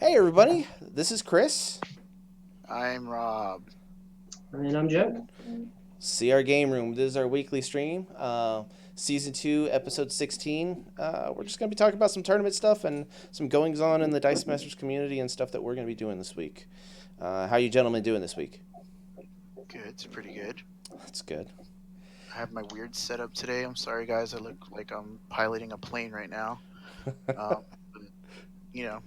Hey everybody, this is Chris. I'm Rob. And I'm Joe. CR Game Room. This is our weekly stream. Season 2, Episode 16. We're just going to be talking about some tournament stuff and some goings on in the Dice Masters community and stuff that we're going to be doing this week. How you gentlemen doing this week? Good, it's pretty good. That's good. I have my weird setup today. I'm sorry, guys. I look like I'm piloting a plane right now. But, you know.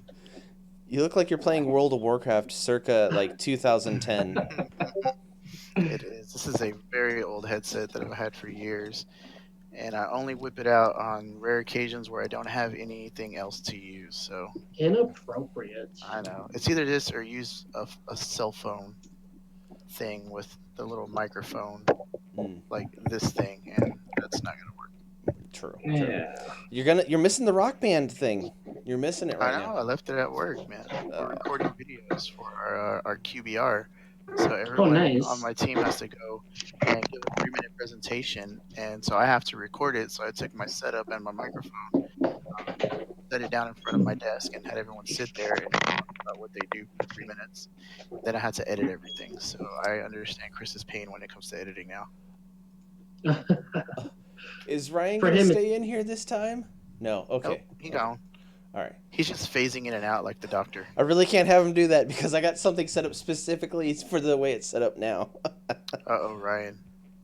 You look like you're playing World of Warcraft circa like 2010. It is. This is a very old headset that I've had for years, and I only whip it out on rare occasions where I don't have anything else to use. So Inappropriate. I know it's either this or use a cell phone thing with the little microphone, like this thing, and that's not gonna work. True. Yeah. You're missing the Rock Band thing. You're missing it right I know. now. I left it at work, man. We're recording videos for our QBR, so everyone nice. on my team has to go and give a 3-minute presentation, and so I have to record it. So I took my setup and my microphone, set it down in front of my desk, and had everyone sit there and talk about what they do for 3 minutes. Then I had to edit everything, so I understand Chris's pain when it comes to editing now. Is Ryan For going to him- stay in here this time? No. Okay. Nope, he gone. All right. He's just phasing in and out like the doctor. I really can't have him do that because I got something set up specifically for the way it's set up now. Uh-oh, Ryan,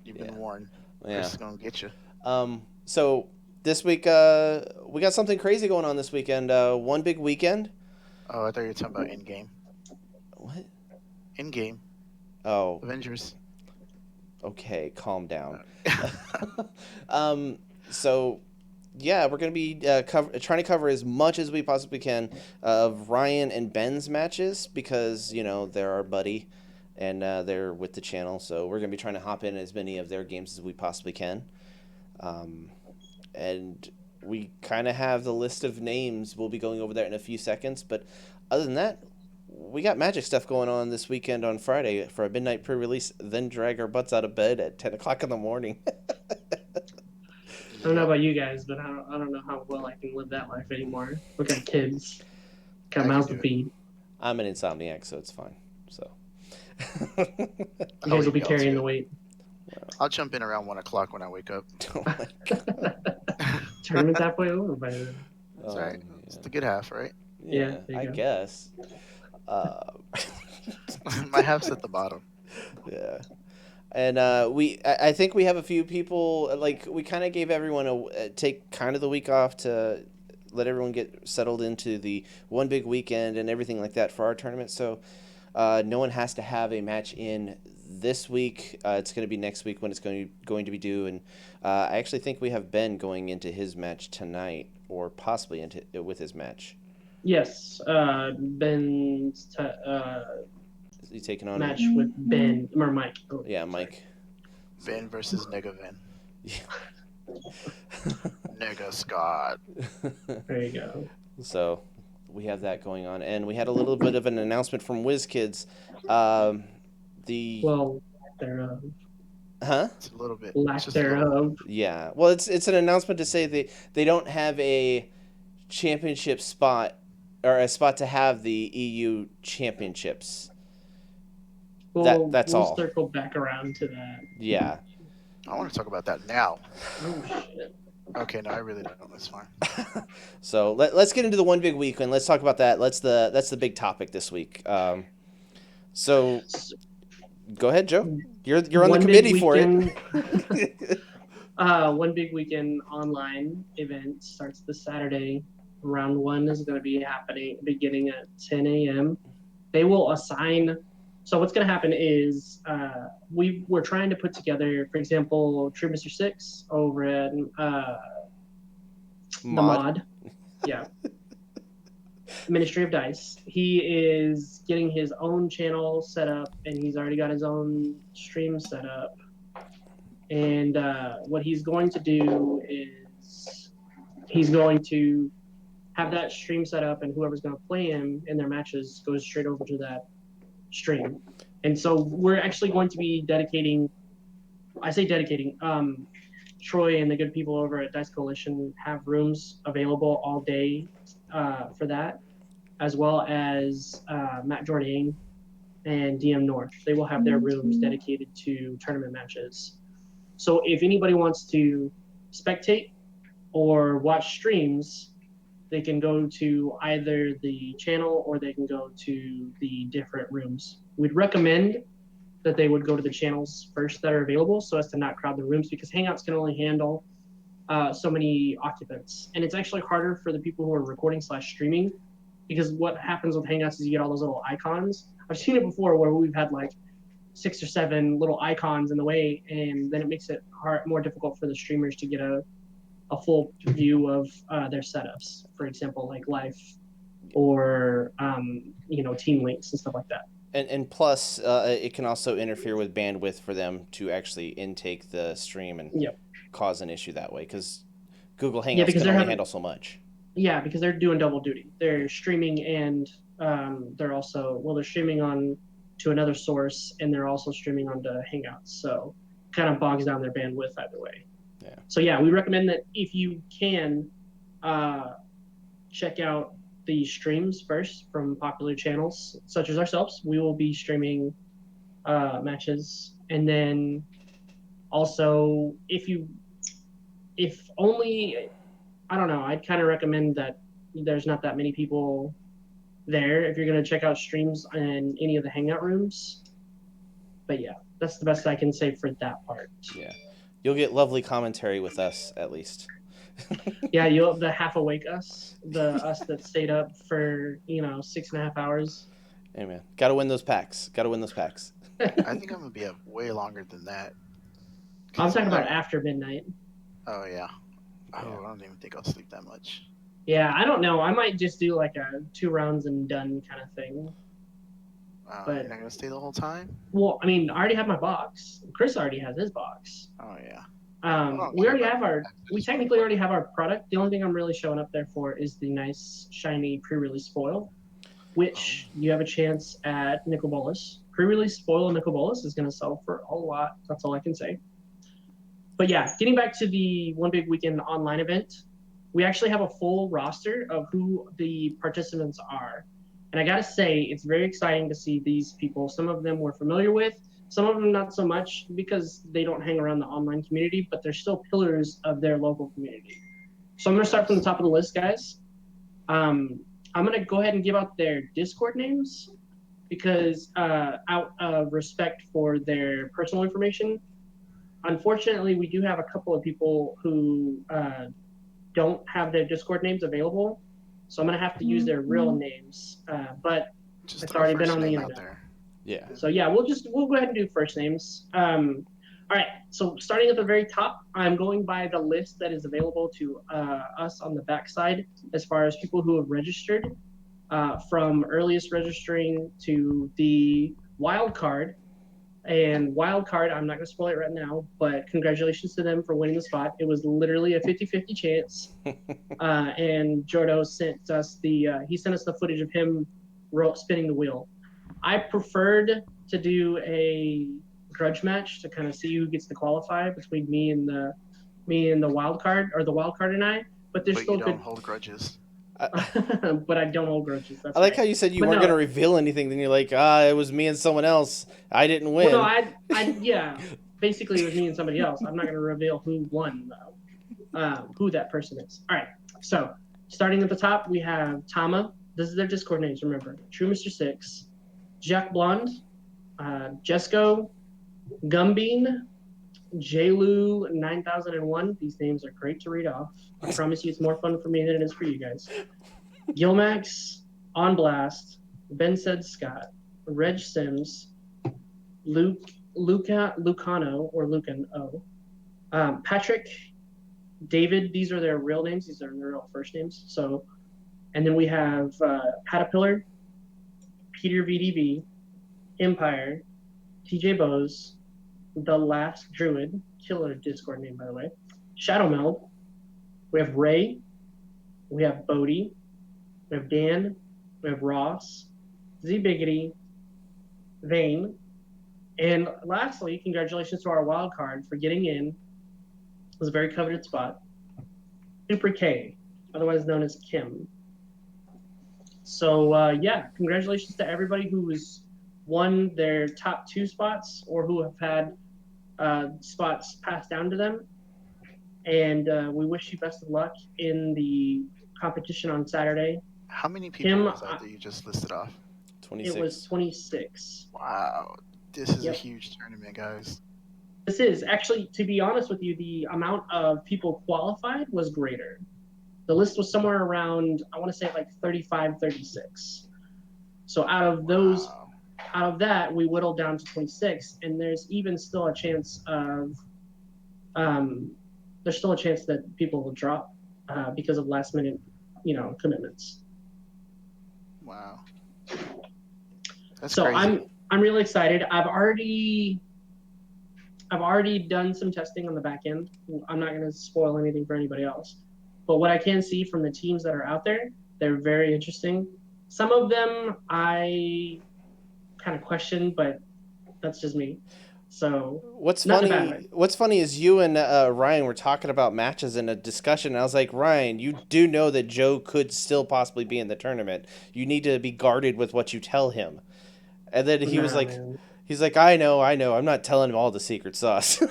you've Yeah. been warned. Yeah. Chris is gonna get you. So this week we got something crazy going on this weekend. One big weekend. Oh, I thought you were talking about in-game. What? In-game. Oh, Avengers. okay. Calm down. So yeah, we're gonna be trying to cover as much as we possibly can of Ryan and Ben's matches because they're our buddy, and they're with the channel. So we're gonna be trying to hop in as many of their games as we possibly can. And we kind of have the list of names. We'll be going over that in a few seconds. But other than that, we got Magic stuff going on this weekend on Friday for a midnight pre-release. Then drag our butts out of bed at 10 o'clock in the morning. I don't know about you guys, but I don't know how well I can live that life anymore. We got kids. Got I can mouths do to it. feed. I'm an insomniac, so it's fine. So. You guys will be yeah, carrying I'll the weight. I'll jump in around 1 o'clock when I wake up. Oh my God. Tournament's halfway over by then. That's Oh, right. It's the good half, right? Yeah, there you I go. guess. My half's at the bottom. Yeah. And I think we have a few people, like, we kind of gave everyone take kind of the week off to let everyone get settled into the one big weekend and everything like that for our tournament. So no one has to have a match in this week. It's going to be next week when it's going to be due. And I actually think we have Ben going into his match tonight, or possibly with his match. Yes, Ben's Is he taking on match with Ben or Mike. Oh, Yeah, Mike. Ben versus Negaven. Yeah. Nega Scott. There you go. So we have that going on, and we had a little bit of an announcement from WizKids. Well, thereof. Huh? It's a little bit. Lack it's just a little- thereof. Yeah. Well, it's an announcement to say they don't have a championship spot or a spot to have the EU championships. That's we'll all. circle back around to that. Yeah. I want to talk about that now. Oh shit. Okay, no, I really don't. That's fine. So let's get into the one big week and let's talk about that. That's the big topic this week. So go ahead, Joe. You're on the One committee big for weekend- it. One big weekend online event starts this Saturday. Round one is going to be happening beginning at 10 a.m. They will assign. So what's going to happen is we're trying to put together, for example, True Mr. Six over at the mod. Yeah. Ministry of Dice. He is getting his own channel set up, and he's already got his own stream set up. And what he's going to do is he's going to have that stream set up, and whoever's going to play him in their matches goes straight over to that stream. And so we're actually going to be dedicating, Troy and the good people over at Dice Coalition have rooms available all day for that. as well as Matt Jourdain and DM North. They will have their rooms dedicated to tournament matches. So if anybody wants to spectate or watch streams, they can go to either the channel or they can go to the different rooms. We'd recommend that they would go to the channels first that are available so as to not crowd the rooms, because Hangouts can only handle so many occupants. And it's actually harder for the people who are recording / streaming, because what happens with Hangouts is you get all those little icons. I've seen it before where we've had like 6 or 7 little icons in the way, and then it makes it more difficult for the streamers to get a full view of their setups. For example, like life or team links and stuff like that. And plus, it can also interfere with bandwidth for them to actually intake the stream and cause an issue that way, because Google Hangouts can only handle so much. Yeah, because they're doing double duty. They're streaming and they're streaming on to another source, and they're also streaming onto Hangouts. So it kind of bogs down their bandwidth either way. Yeah. So yeah, we recommend that if you can check out the streams first from popular channels such as ourselves. We will be streaming matches, and then also if only, I don't know, I'd kind of recommend that there's not that many people there if you're going to check out streams in any of the Hangout rooms. But yeah, that's the best I can say for that part. Yeah, you'll get lovely commentary with us at least. Yeah, you'll the half awake us that stayed up for 6.5 hours. Hey man, gotta win those packs. I think I'm gonna be up way longer than that. I'm talking about after midnight. Oh yeah. I don't even think I'll sleep that much. Yeah, I don't know. I might just do like a 2 rounds and done kind of thing. But you're not gonna stay the whole time? Well, I mean, I already have my box. Chris already has his box. Oh yeah. We technically already have our product. The only thing I'm really showing up there for is the nice shiny pre-release foil, which you have a chance at Nicol Bolas. Pre-release foil Nicol Bolas is going to sell for a lot. That's all I can say. But yeah, getting back to the One Big Weekend online event, we actually have a full roster of who the participants are. And I got to say, it's very exciting to see these people. Some of them we're familiar with, some of them not so much, because they don't hang around the online community, but they're still pillars of their local community. So I'm going to start from the top of the list, guys. I'm going to go ahead and give out their Discord names, because out of respect for their personal information. Unfortunately, we do have a couple of people who don't have their Discord names available, so I'm going to have to use their real names, but it's already been on the internet. Yeah. So yeah, we'll go ahead and do first names. All right. So starting at the very top, I'm going by the list that is available to us on the backside as far as people who have registered, from earliest registering to the wild card. And wild card, I'm not going to spoil it right now, but congratulations to them for winning the spot. It was literally a 50-50 chance. And Jordo sent us the footage of him spinning the wheel. I preferred to do a grudge match to kind of see who gets to qualify between me and the wild card, or the wild card and I. But there's still you don't hold grudges. But I don't hold grudges. That's I like how you said you weren't going to reveal anything. Then you're like, it was me and someone else. I didn't win. Well, no, yeah. Basically, it was me and somebody else. I'm not going to reveal who won, though. Who that person is. All right. So starting at the top, we have Tama. This is their Discord names, remember. True Mr. 6. Jack Blonde, Jesco, Gumbean, Jlu 9001. These names are great to read off. I promise you it's more fun for me than it is for you guys. Gilmax, On Blast, Ben Said Scott, Reg Sims, Lucano or Lucan O, Patrick, David. These are their real names. These are their real first names. So, and then we have Caterpillar, Peter VDV, Empire, TJ Bose, The Last Druid, killer Discord name by the way, Shadow Meld, we have Ray, we have Bodie, we have Dan, we have Ross, Z Biggity, Vane, and lastly, congratulations to our wild card for getting in. It was a very coveted spot. Super K, otherwise known as Kim. So yeah, congratulations to everybody who has won their top 2 spots or who have had spots passed down to them. And we wish you best of luck in the competition on Saturday. How many people was that you just listed off? 26. It was 26. Wow, this is a Yep. huge tournament, guys. This is actually, to be honest with you, the amount of people qualified was greater. The list was somewhere around, I want to say like 35, 36. So out of those, Wow. out of that, we whittled down to 26, and there's even still a chance of, there's still a chance that people will drop because of last minute, commitments. Wow. That's So crazy. I'm really excited. I've already done some testing on the back end. I'm not going to spoil anything for anybody else. But what I can see from the teams that are out there, they're very interesting. Some of them I kind of question, but that's just me. So What's not in a funny? bad way. What's funny is you and Ryan were talking about matches in a discussion. And I was like, Ryan, you do know that Joe could still possibly be in the tournament. You need to be guarded with what you tell him. And then he was Nah, like, man. he's like, I know. I'm not telling him all the secret sauce.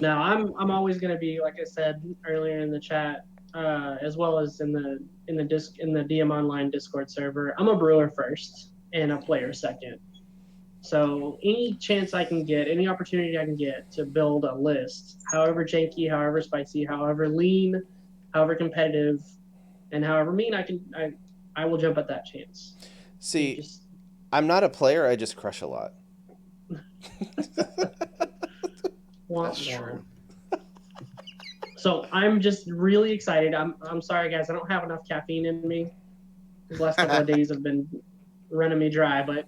No, I'm always going to be, like I said earlier in the chat, as well as in the DM Online Discord server. I'm a brewer first and a player second. So any chance I can get, any opportunity I can get to build a list, however janky, however spicy, however lean, however competitive, and however mean I will jump at that chance. See, I'm not a player. I just crush a lot. That's true. So I'm just really excited. I'm sorry, guys. I don't have enough caffeine in me. The last couple of days have been running me dry, but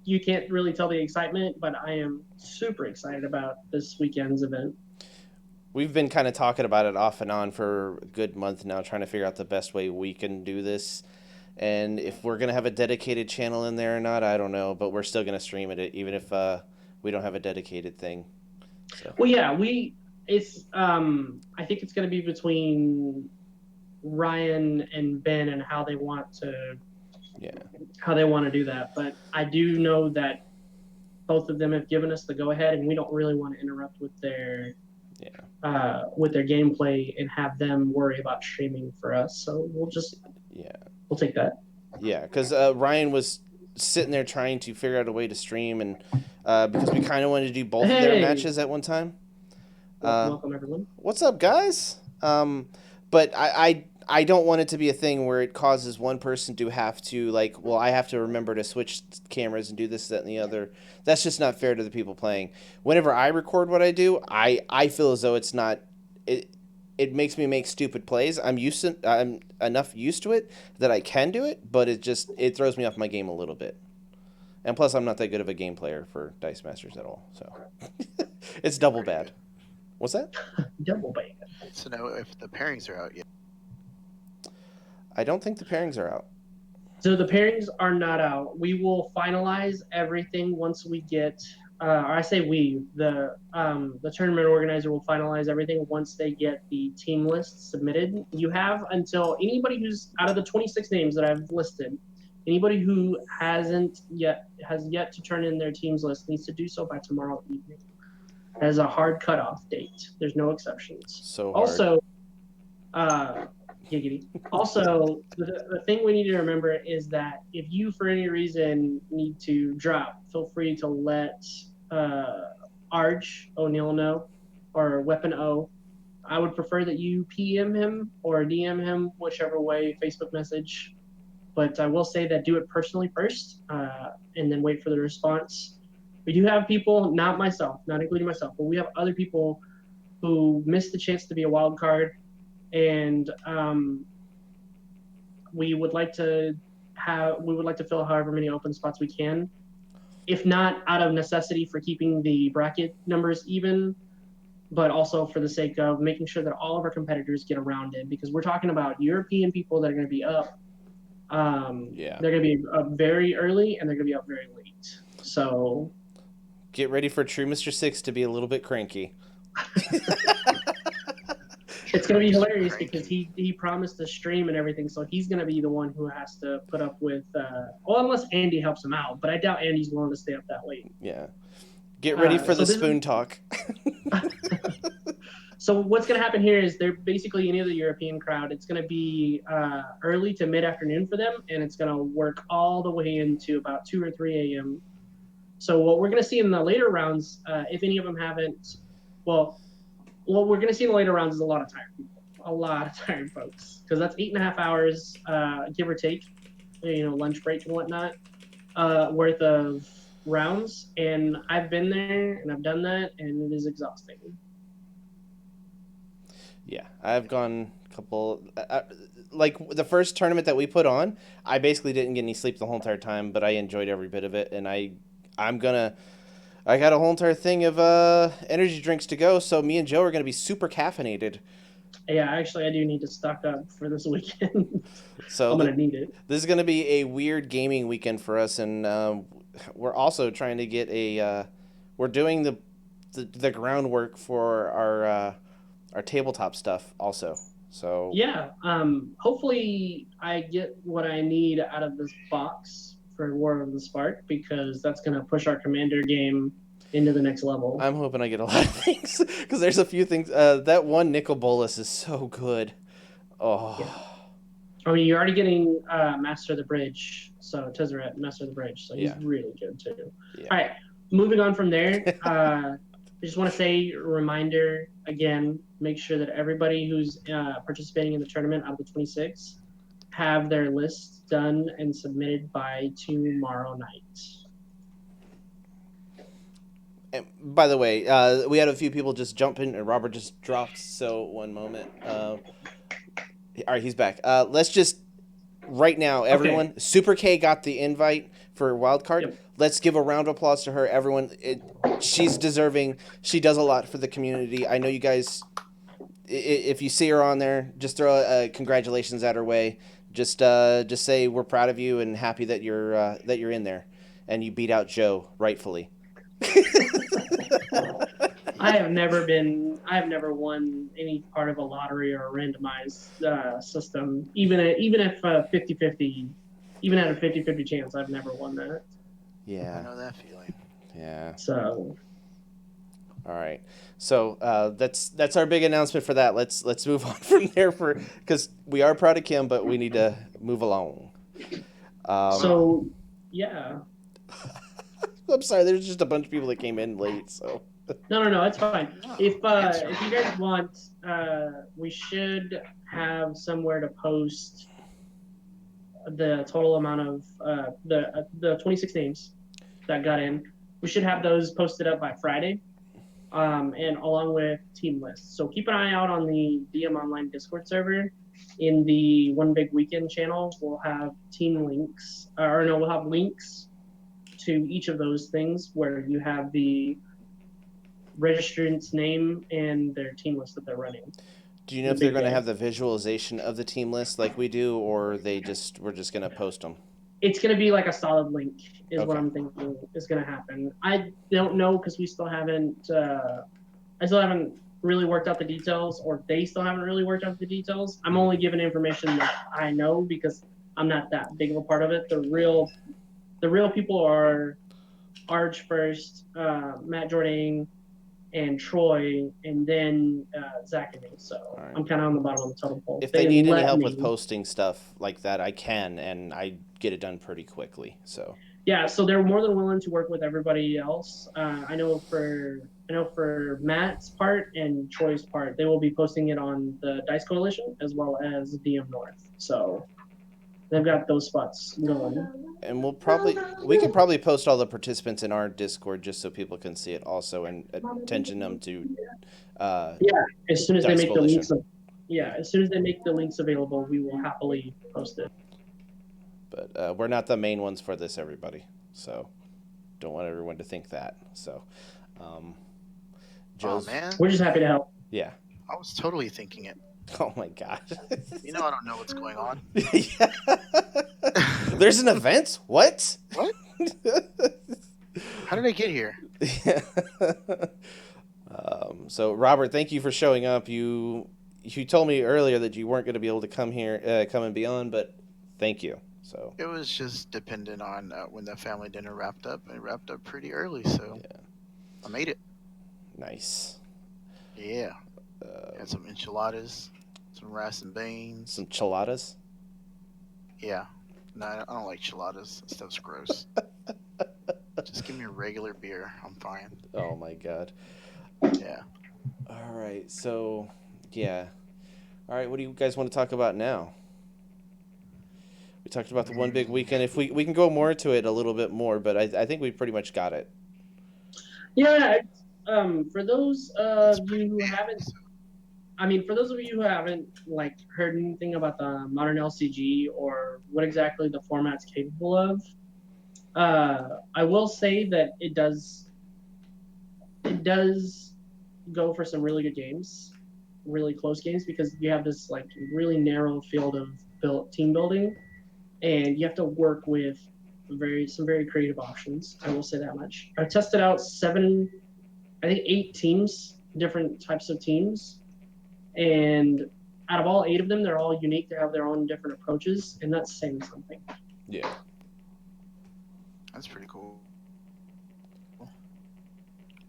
you can't really tell the excitement, but I am super excited about this weekend's event. We've been kind of talking about it off and on for a good month now, trying to figure out the best way we can do this. And if we're going to have a dedicated channel in there or not, I don't know, but we're still going to stream it, even if we don't have a dedicated thing. So. Well, yeah, I think it's going to be between Ryan and Ben and how they want to do that. But I do know that both of them have given us the go ahead, and we don't really want to interrupt with their gameplay and have them worry about streaming for us. So we'll take that. Yeah, because Ryan was sitting there trying to figure out a way to stream, and because we kind of wanted to do both of their matches at one time. Welcome everyone. What's up, guys? But I don't want it to be a thing where it causes one person to have to I have to remember to switch cameras and do this, that, and the other. That's just not fair to the people playing. Whenever I record what I do, I feel as though it's not it makes me make stupid plays. I'm enough used to it that I can do it, but it throws me off my game a little bit. And plus, I'm not that good of a game player for Dice Masters at all, so it's double bad. What's that? Double bad. To know if the pairings are out yet. I don't think the pairings are out. So the pairings are not out. We will finalize everything once we get. I say we. The tournament organizer will finalize everything once they get the team list submitted. You have until anybody who's out of the 26 names that I've listed, anybody who has yet to turn in their teams list needs to do so by tomorrow evening. As a hard cutoff date. There's no exceptions. So hard. Also, giggity. Also, the thing we need to remember is that if you, for any reason, need to drop, feel free to let Arch O'Neill know, or Weapon O. I would prefer that you PM him or DM him, whichever way, Facebook message. But I will say that do it personally first, and then wait for the response. We do have people, not myself, not including myself, but we have other people who missed the chance to be a wild card, and we would like to fill however many open spots we can, if not out of necessity for keeping the bracket numbers even, but also for the sake of making sure that all of our competitors get around it, because we're talking about European people that are going to be up. They're going to be up very early and they're going to be up very late. So get ready for True Mr. 6 to be a little bit cranky. It's gonna be hilarious Cranky. because he promised to stream and everything, so he's gonna be the one who has to put up with. Well, unless Andy helps him out, but I doubt Andy's willing to stay up that late. Yeah. Get ready for so the this is- spoon talk. So what's gonna happen here is they're basically any of the European crowd. It's gonna be early to mid afternoon for them, and it's gonna work all the way into about 2 or 3 a.m. So what we're gonna see in the later rounds, if any of them haven't, well, what we're gonna see in the later rounds is a lot of tired people, a lot of tired folks, because that's 8.5 hours, give or take, lunch break and whatnot, worth of rounds. And I've been there and I've done that, and it is exhausting. Yeah, I've gone a couple. Like the first tournament that we put on, I basically didn't get any sleep the whole entire time, but I enjoyed every bit of it, and I got a whole entire thing of energy drinks to go, so me and Joe are gonna be super caffeinated. Yeah, actually, I do need to stock up for this weekend. So I'm gonna need it. this is gonna be a weird gaming weekend for us, and we're also trying to get we're doing the groundwork for our tabletop stuff also. So Yeah. Hopefully, I get what I need out of this box for War of the Spark, because that's gonna push our commander game into the next level. I'm hoping I get a lot of things because there's a few things. That one Nicol Bolas is so good. Oh. Yeah. I mean, you're already getting Master of the Bridge, so Tezzeret, Master of the Bridge, so he's really good too. Yeah. All right, moving on from there. I just want to say, reminder again, make sure that everybody who's participating in the tournament out of the 26 have their lists done and submitted by tomorrow night. And by the way, we had a few people just jump in, and Robert just dropped. So one moment. All right, he's back. Let's just right now, everyone. Okay. Super K got the invite for Wildcard. Yep. Let's give a round of applause to her, everyone. She's deserving. She does a lot for the community. I know you guys. If you see her on there, just throw congratulations at her way. Just say we're proud of you and happy that you're in there, and you beat out Joe rightfully. I have never won any part of a lottery or a randomized system. Even if 50-50, even at a 50-50 chance, I've never won that. Yeah. I know that feeling. Yeah. So. All right. So that's our big announcement for that. Let's move on from there because we are proud of Kim, but we need to move along. So, yeah. I'm sorry. There's just a bunch of people that came in late. So. No, it's fine. If you guys want, we should have somewhere to post the total amount of the 26 names that got in. We should have those posted up by Friday, and along with team lists. So keep an eye out on the DM Online Discord server. In the One Big Weekend channel, we'll have team links, we'll have links to each of those things where you have the registrant's name and their team list that they're running. Do you know if they're going to have the visualization of the team list like we do, or we're just going to post them? It's going to be like a solid link is what Okay. I'm thinking is going to happen. I don't know because we still haven't I still haven't really worked out the details, or they still haven't really worked out the details. I'm only giving information that I know because I'm not that big of a part of it. The real people are Arch first, Matt Jordan, and Troy, and then Zach and me. So right. I'm kind of on the bottom of the totem pole. If they need any let help me- with posting stuff like that, I can, and I get it done pretty quickly. So Yeah, so they're more than willing to work with everybody else. I know for Matt's part and Troy's part, they will be posting it on the Dice Coalition as well as DM North. So they've got those spots going. and we could probably post all the participants in our Discord just so people can see it also, and attention them to As soon as they Dice make the Coalition. links, as soon as they make the links available, we will happily post it. But we're not the main ones for this, everybody. So don't want everyone to think that. So, Joe's, Oh man, We're just happy to help. yeah. I was totally thinking it. Oh my god. You know I don't know what's going on. Yeah. There's an event? What? What? How did I get here? So Robert, thank you for showing up. you told me earlier that you weren't going to be able to come here, come and be on, but thank you. So It was just dependent on when the family dinner wrapped up. It wrapped up pretty early, so yeah, I made it. nice. Yeah, had some enchiladas, some rice and beans. Some chiladas. Yeah, no, I don't like chiladas. That stuff's gross. Just give me a regular beer. I'm fine. Oh my god. Yeah. All right. So yeah. All right. What do you guys want to talk about now? We talked about the one big weekend. If we can go more into it a little bit more, but I think we pretty much got it. Yeah. For those It's of pretty you who big, haven't, so- for those of you who haven't like heard anything about the modern LCG or what exactly the format's capable of, I will say that it does go for some really good games, really close games, because you have this like really narrow field of team building, and you have to work with some very creative options. I will say that much. I tested out 8 teams, different types of teams, and out of all 8 of them, they're all unique. They have their own different approaches, and that's saying something. Yeah. That's pretty cool.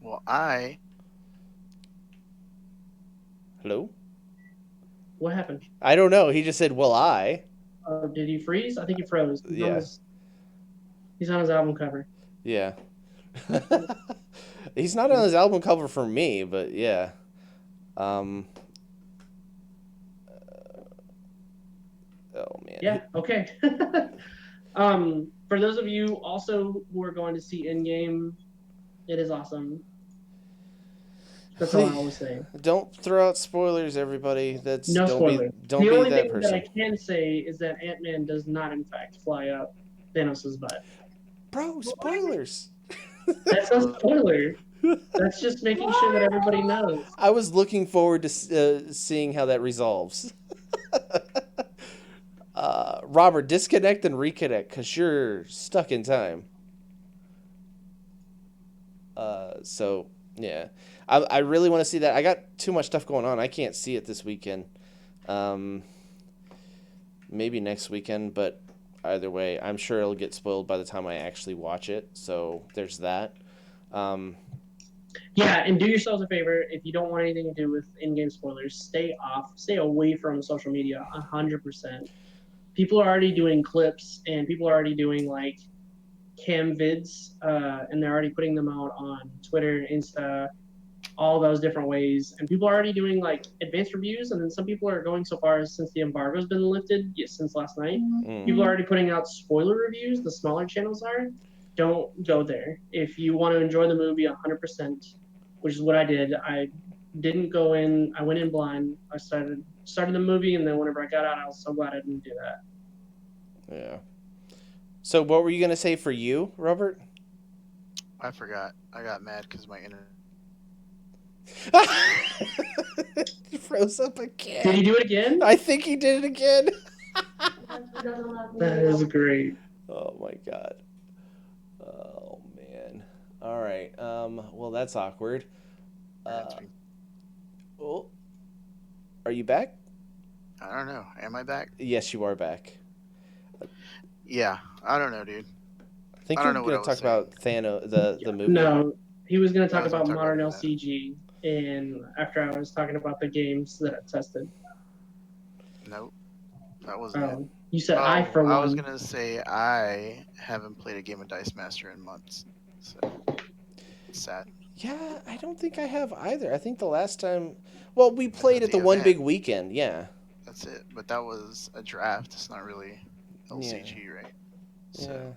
Well, Hello. What happened? I don't know. He just said, "Well, I." Did he freeze? I think he froze. Yeah. He's on his album cover. Yeah. He's not on his album cover for me, but yeah. Oh man. Yeah. Okay. For those of you also who are going to see Endgame, it is awesome. That's all I will say. Don't throw out spoilers, everybody. No spoilers. Don't The be only that thing person. that I can say is that Ant-Man does not, in fact, fly up Thanos' butt. Bro, spoilers. That's no spoiler. That's just making sure that everybody knows. I was looking forward to seeing how that resolves. Robert, disconnect and reconnect because you're stuck in time. So yeah, I really want to see that. I got too much stuff going on. I can't see it this weekend. Maybe next weekend, but either way, I'm sure it'll get spoiled by the time I actually watch it. So there's that. Yeah, and do yourselves a favor. If you don't want anything to do with in-game spoilers, stay away from social media 100%. People are already doing clips, and people are already doing like cam vids, and they're already putting them out on Twitter, Insta, all those different ways. And people are already doing like advanced reviews, and then some people are going so far as, since the embargo's been lifted, since last night, people are already putting out spoiler reviews. The smaller channels are. Don't go there. If you want to enjoy the movie 100%, which is what I did, I didn't go in. I went in blind. I started the movie, and then whenever I got out, I was so glad I didn't do that. Yeah. So what were you gonna say for you, Robert? I forgot. I got mad because my internet. He froze up again. Did he do it again? I think he did it again. That is great. Oh my god. Oh man. All right. Well, that's awkward. Oh. Are you back? I don't know. Am I back? Yes, you are back. Yeah. I don't know, dude. I think I you're don't know going what to I talk was about Thanos, the movie. No, he was going to talk I was gonna about talk modern about that. LCG, and after I was talking about the games that I tested. Nope. That wasn't it. You said I for one. I was gonna say I haven't played a game of Dice Master in months, so it's sad. Yeah, I don't think I have either. I think the last time, well, we played at the the one event. big weekend. Yeah. That's it. But that was a draft. It's not really LCG, right? So,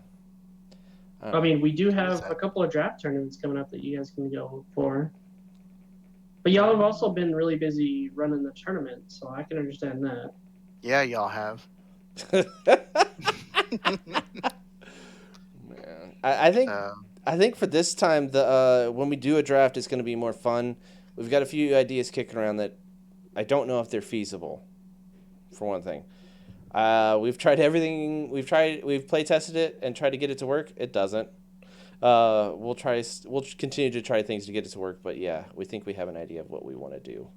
Yeah. I mean, we do It's have sad. a couple of draft tournaments coming up that you guys can go for. But y'all have also been really busy running the tournament, so I can understand that. Yeah, y'all have. Man, I think for this time, the when we do a draft, it's going to be more fun. We've got a few ideas kicking around that I don't know if they're feasible. For one thing, we've tried everything. We've play tested it and tried to get it to work. It doesn't. We'll continue to try things to get it to work. But yeah, we think we have an idea of what we want to do.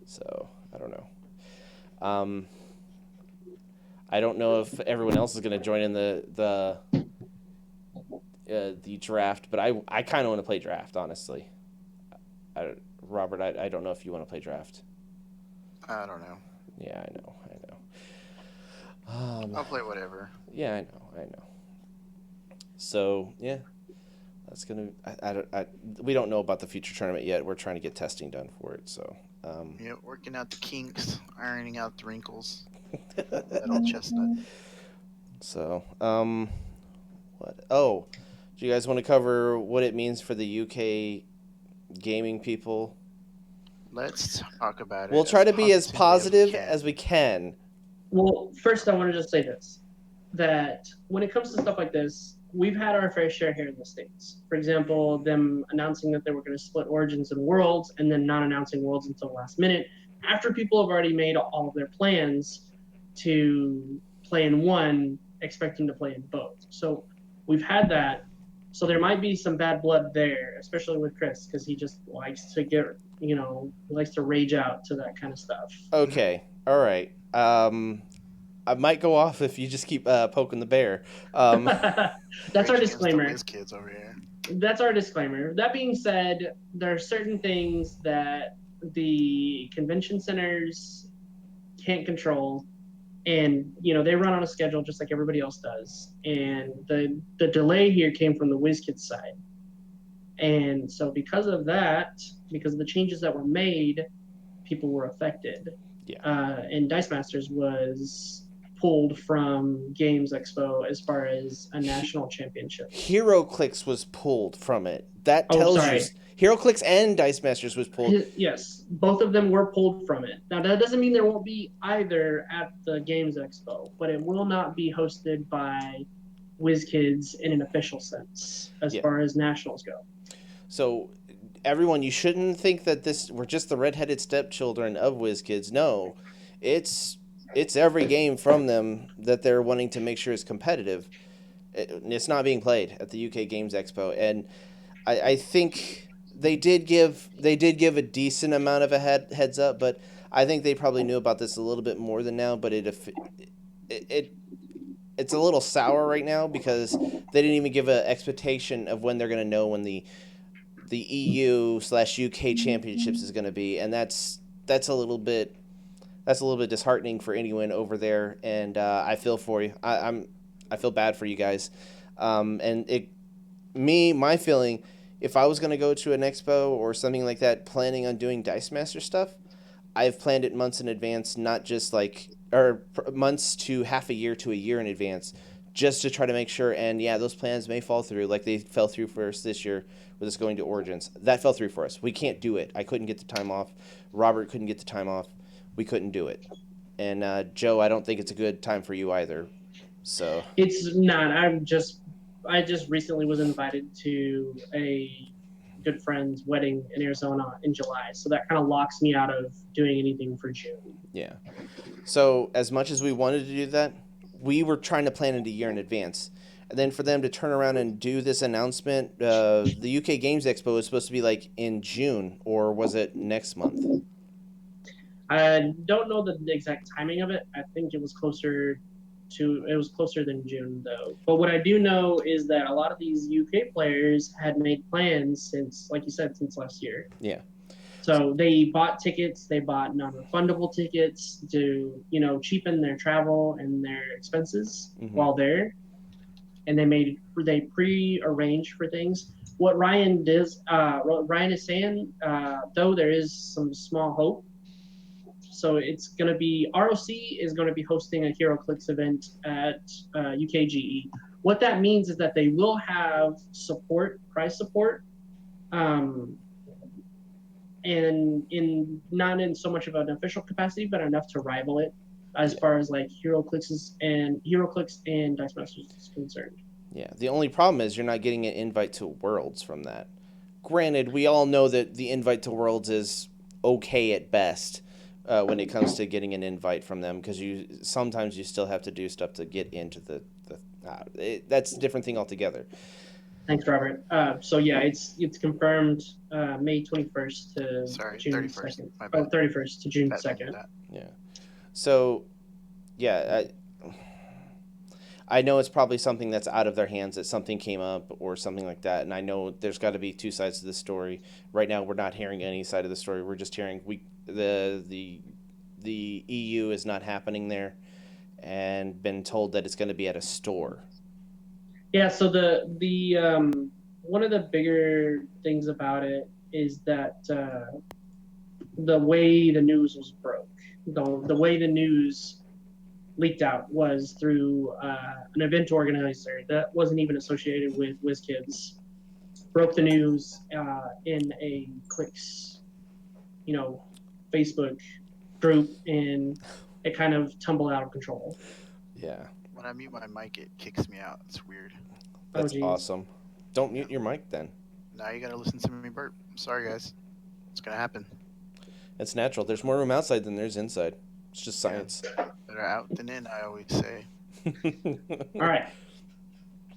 So I don't know. I don't know if everyone else is going to join in the draft, but I kind of want to play draft, honestly. Robert, I don't know if you want to play draft. I don't know. Yeah, I know. I'll play whatever. Yeah, I know. So yeah, that's gonna. We don't know about the future tournament yet. We're trying to get testing done for it. So. Yeah, working out the kinks, ironing out the wrinkles. That old chestnut. So, what? Oh, do you guys want to cover what it means for the UK gaming people? Let's talk about it. We'll try to be as positive can. as we can. Well, first I want to just say this, that when it comes to stuff like this, we've had our fair share here in the States. For example, them announcing that they were going to split Origins and Worlds and then not announcing Worlds until the last minute, after people have already made all of their plans to play in one, expecting to play in both. So we've had that. So there might be some bad blood there, especially with Chris, because he just likes to get, he likes to rage out to that kind of stuff. Okay. All right. I might go off if you just keep poking the bear. That's our disclaimer. Kids over here. That's our disclaimer. That being said, there are certain things that the convention centers can't control, and they run on a schedule just like everybody else does. And the delay here came from the WizKids side, and so because of that, because of the changes that were made, people were affected. Yeah. And Dice Masters was pulled from Games Expo as far as a national championship. HeroClix was pulled from it. That tells you HeroClix and Dice Masters was pulled. Yes, both of them were pulled from it. Now that doesn't mean there won't be either at the Games Expo, but it will not be hosted by WizKids in an official sense as far as nationals go. So everyone, you shouldn't think that we're just the redheaded stepchildren of WizKids. No, it's every game from them that they're wanting to make sure is competitive. It's not being played at the UK Games Expo, and I think they did give a decent amount of a heads up, but I think they probably knew about this a little bit more than now. But it's a little sour right now because they didn't even give an expectation of when they're going to know when the EU/UK championships is going to be, and that's a little bit disheartening for anyone over there, and I feel for you. I feel bad for you guys, and my feeling, if I was going to go to an expo or something like that, planning on doing Dice Master stuff, I've planned it months in advance, not just months to half a year to a year in advance, just to try to make sure. And yeah, those plans may fall through, like they fell through for us this year with us going to Origins. That fell through for us. We can't do it. I couldn't get the time off. Robert couldn't get the time off. We couldn't do it. And Joe, I don't think it's a good time for you either. So it's not. I just recently was invited to a good friend's wedding in Arizona in July, so that kind of locks me out of doing anything for June. Yeah. So as much as we wanted to do that, we were trying to plan it a year in advance. And then for them to turn around and do this announcement, the UK Games Expo was supposed to be like in June, or was it next month? I don't know the exact timing of it. I think it was closer than June though. But what I do know is that a lot of these UK players had made plans since, like you said, since last year. Yeah. So they bought tickets, they bought non-refundable tickets to, cheapen their travel and their expenses while there. And they pre-arranged for things. What Ryan is saying, though there is some small hope. So it's going to be, ROC is going to be hosting a HeroClix event at UKGE. What that means is that they will have prize support, and not in so much of an official capacity, but enough to rival it as far as like HeroClix and Dice Masters is concerned. Yeah, the only problem is you're not getting an invite to Worlds from that. Granted, we all know that the invite to Worlds is okay at best when it comes to getting an invite from them, because sometimes you still have to do stuff to get into that's a different thing altogether. Thanks, Robert. So yeah, it's confirmed May 21st to Sorry, June 31st. 2nd. My Oh, bad. 31st to June Bad man 2nd. with that. Yeah. So, yeah, I know it's probably something that's out of their hands, that something came up or something like that, and I know there's got to be two sides to the story. Right now, we're not hearing any side of the story. We're just hearing the EU is not happening there, and been told that it's going to be at a store. Yeah, so the one of the bigger things about it is that the way the news was broke, the way the news leaked out was through an event organizer that wasn't even associated with WizKids. Broke the news in a clicks, Facebook group, and it kind of tumbled out of control. Yeah, When I mute my mic, it kicks me out. It's weird. that's geez. awesome. Don't mute your mic then. Now you gotta listen to me burp. I'm sorry, guys. It's gonna happen. It's natural. There's more room outside than there's inside. It's just science. Better out than in, I always say. All right.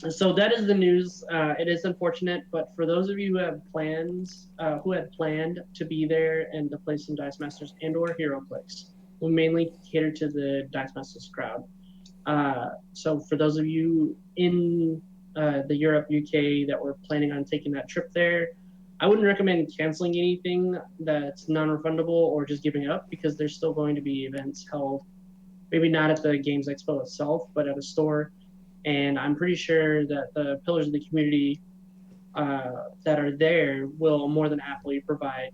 So that is the news. It is unfortunate, but for those of you who had planned to be there and to play some Dice Masters and/or HeroClix, we mainly cater to the Dice Masters crowd. So for those of you in the Europe, UK that were planning on taking that trip there, I wouldn't recommend canceling anything that's non-refundable or just giving up, because there's still going to be events held, maybe not at the Games Expo itself, but at a store. And I'm pretty sure that the pillars of the community that are there will more than happily provide,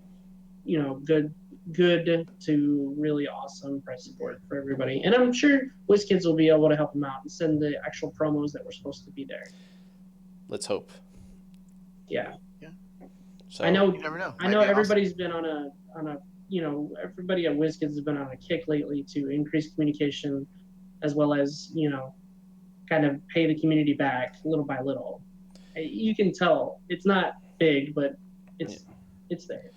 good to really awesome price support for everybody. And I'm sure WizKids will be able to help them out and send the actual promos that were supposed to be there. Let's hope. Yeah. So, I know. You never know. I know everybody's been on a everybody at WizKids has been on a kick lately to increase communication, as well as kind of pay the community back little by little. You can tell it's not big, but it's there.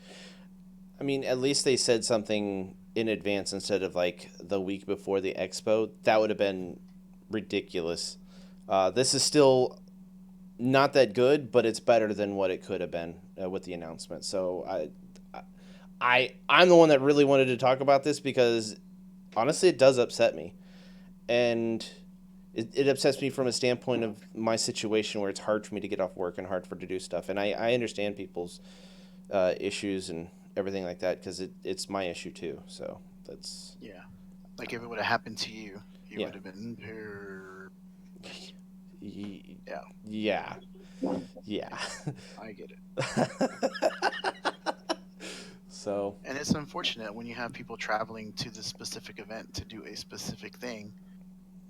I mean, at least they said something in advance instead of like the week before the expo. That would have been ridiculous. This is still not that good, but it's better than what it could have been with the announcement. So I'm the one that really wanted to talk about this, because honestly, it does upset me, and it upsets me from a standpoint of my situation where it's hard for me to get off work and hard to do stuff. And I understand people's issues and everything like that, because it's my issue too. So that's... Yeah. Like if it would have happened to you, you Yeah. would have been Yeah. I get it. So... And it's unfortunate when you have people traveling to this specific event to do a specific thing,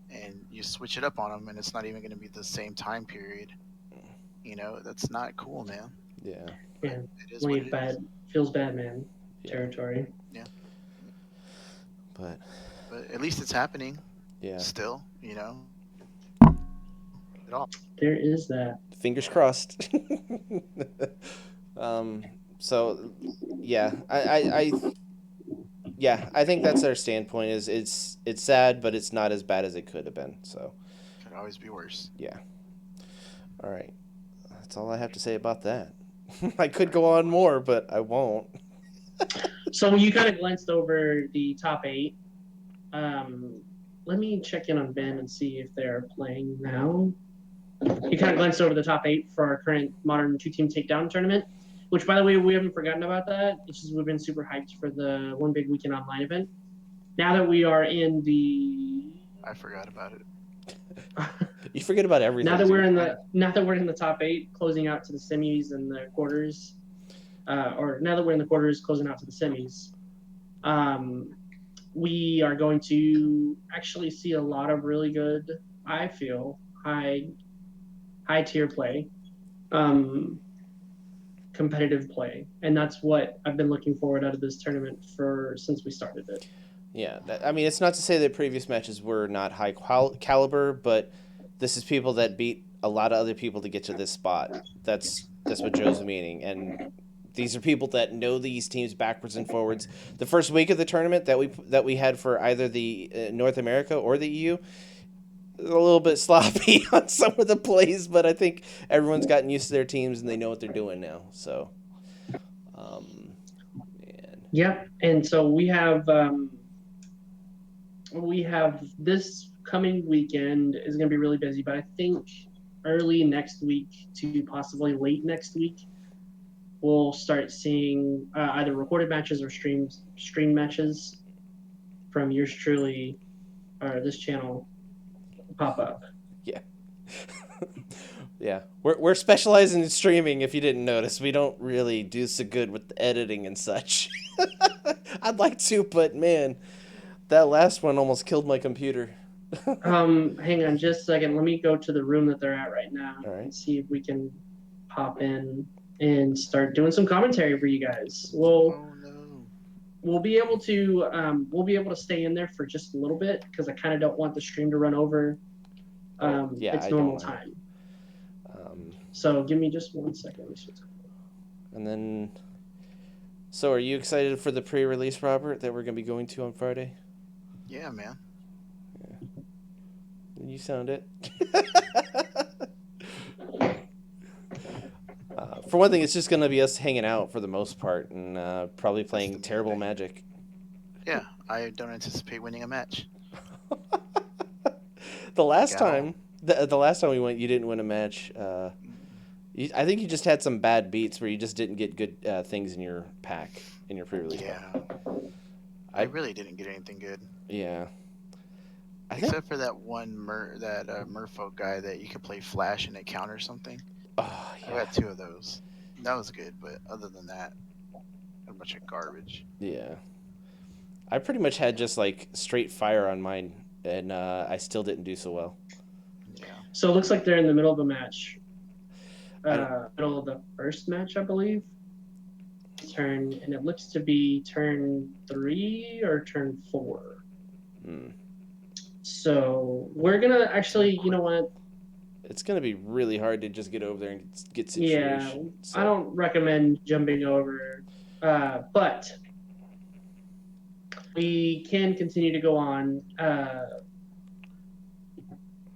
and you switch it up on them, and it's not even going to be the same time period. That's not cool, man. Yeah. Yeah. It is When what you it bad is. feels bad, man. Yeah. Territory. But at least it's happening. yeah. Still, It all. There is that. Fingers crossed. So yeah, I think that's their standpoint. Is it's sad, but it's not as bad as it could have been. So Could always be worse. yeah. All right, that's all I have to say about that. I could go on more, but I won't. So you kind of glanced over the top 8. Let me check in on Ben and see if they're playing now. You kind of glanced over the top 8 for our current Modern 2-Team Takedown tournament, which, by the way, we haven't forgotten about that. It's just we've been super hyped for the One Big Weekend Online event. Now that we are in the... I forgot about it. You forget about everything. Now that we're in the top 8, closing out to the semis and the quarters, or now that we're in the quarters, closing out to the semis, we are going to actually see a lot of really good, I feel, high tier play, competitive play, and that's what I've been looking forward out of this tournament since we started it. Yeah, I mean, it's not to say that previous matches were not high caliber, but this is people that beat a lot of other people to get to this spot. That's what Joe's meaning, and these are people that know these teams backwards and forwards. The first week of the tournament that we had for either the North America or the EU, a little bit sloppy on some of the plays, but I think everyone's gotten used to their teams and they know what they're doing now. So, and Yep. And so we have this coming weekend is going to be really busy, but I think early next week to possibly late next week, we'll start seeing either recorded matches or stream matches from yours truly or this channel pop up. yeah, yeah, we're specializing in streaming. If you didn't notice, we don't really do so good with the editing and such. I'd like to, but man, that last one almost killed my computer. Hang on just a second. Let me go to the room that they're at right now All right. and see if we can pop in and start doing some commentary for you guys. Oh no. We'll be able to stay in there for just a little bit because I kind of don't want the stream to run over Yeah, its I normal don't know. time. So give me just 1 second. Let me see what's going on. And then, so are you excited for the pre-release, Robert, that we're gonna be going to on Friday? Yeah, man. You sound it. For one thing, it's just gonna be us hanging out for the most part, and probably playing the main terrible thing. Magic. Yeah, I don't anticipate winning a match. The last Gal. time, the last time we went, you didn't win a match. I think you just had some bad beats where you just didn't get good things in your pack, in your pre-release pack. Yeah. I really didn't get anything good. Yeah. I think. Except for that one Merfolk guy that you could play Flash and it counters something. Oh, I yeah. got 2 of those. That was good, but other than that, a bunch of garbage. Yeah. I pretty much had just like straight fire on mine, and I still didn't do so well. Yeah. So it looks like they're in the middle of a match. I- Middle of the first match, I believe. And it looks to be turn 3 or turn 4. Mm. So we're gonna actually, you know what? It's gonna be really hard to just get over there and get Yeah, situation. I don't recommend jumping over, but we can continue to go on.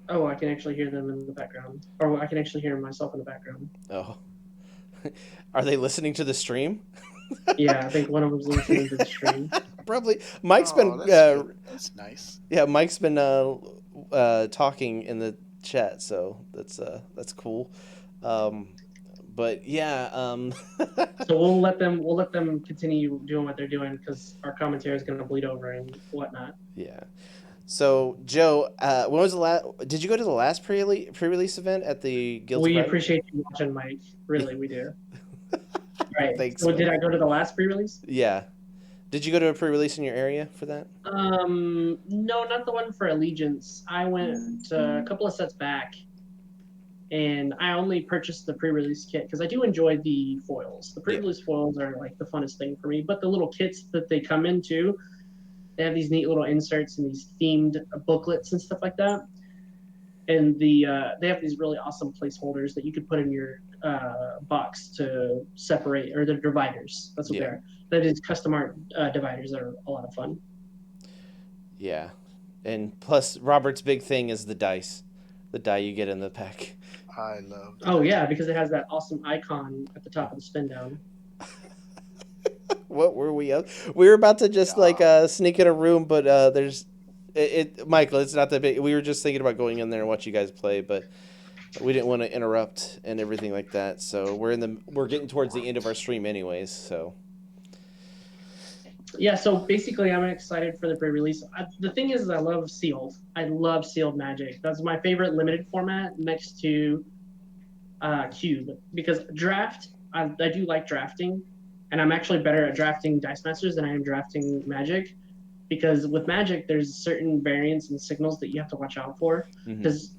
Oh, I can actually hear them in the background, or I can actually hear myself in the background. Oh, are they listening to the stream? Yeah, I think one of them's listening to the stream. Probably. Mike's been. That's good. That's nice. Yeah, Mike's been talking in the chat, so that's cool. But yeah. So we'll let them continue doing what they're doing because our commentary is going to bleed over and whatnot. Yeah. So Joe, when was the last? Did you go to the last pre-release event at the Guild? We appreciate you watching, Mike. Really, we do. Right. Thanks, So man. did I go to the last pre-release? Yeah. Did you go to a pre-release in your area for that? No, not the one for Allegiance. I went a couple of sets back, and I only purchased the pre-release kit because I do enjoy the foils. The pre-release foils are like the funnest thing for me. But the little kits that they come into, they have these neat little inserts and these themed booklets and stuff like that. And they have these really awesome placeholders that you could put in your box to separate, or the dividers. That's what they are. That is custom art dividers that are a lot of fun. Yeah. And plus, Robert's big thing is the dice. The die you get in the pack. I love that. Oh, yeah, because it has that awesome icon at the top of the spin down. What were we up? We were about to just sneak in a room, but there's Michael, it's not that big. We were just thinking about going in there and watch you guys play, but we didn't want to interrupt and everything like that. So we're getting towards the end of our stream anyways, so Yeah, so basically I'm excited for the pre-release. The thing is I love sealed. I love sealed Magic. That's my favorite limited format next to Cube, because draft, I do like drafting, and I'm actually better at drafting Dice Masters than I am drafting Magic, because with Magic there's certain variants and signals that you have to watch out for, because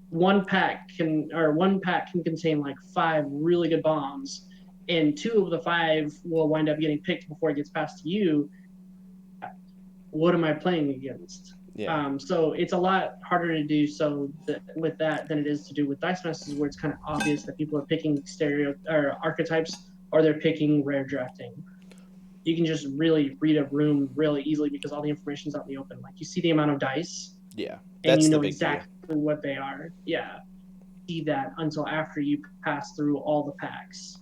one pack can contain like 5 really good bombs, and 2 of the 5 will wind up getting picked before it gets past to you. What am I playing against? yeah. So it's a lot harder to do with that than it is to do with Dice Masters, where it's kind of obvious that people are picking archetypes, or they're picking rare drafting. You can just really read a room really easily because all the information's out in the open. Like, you see the amount of dice, Yeah, and that's you the know big deal. what they are. Yeah. See that until after you pass through all the packs.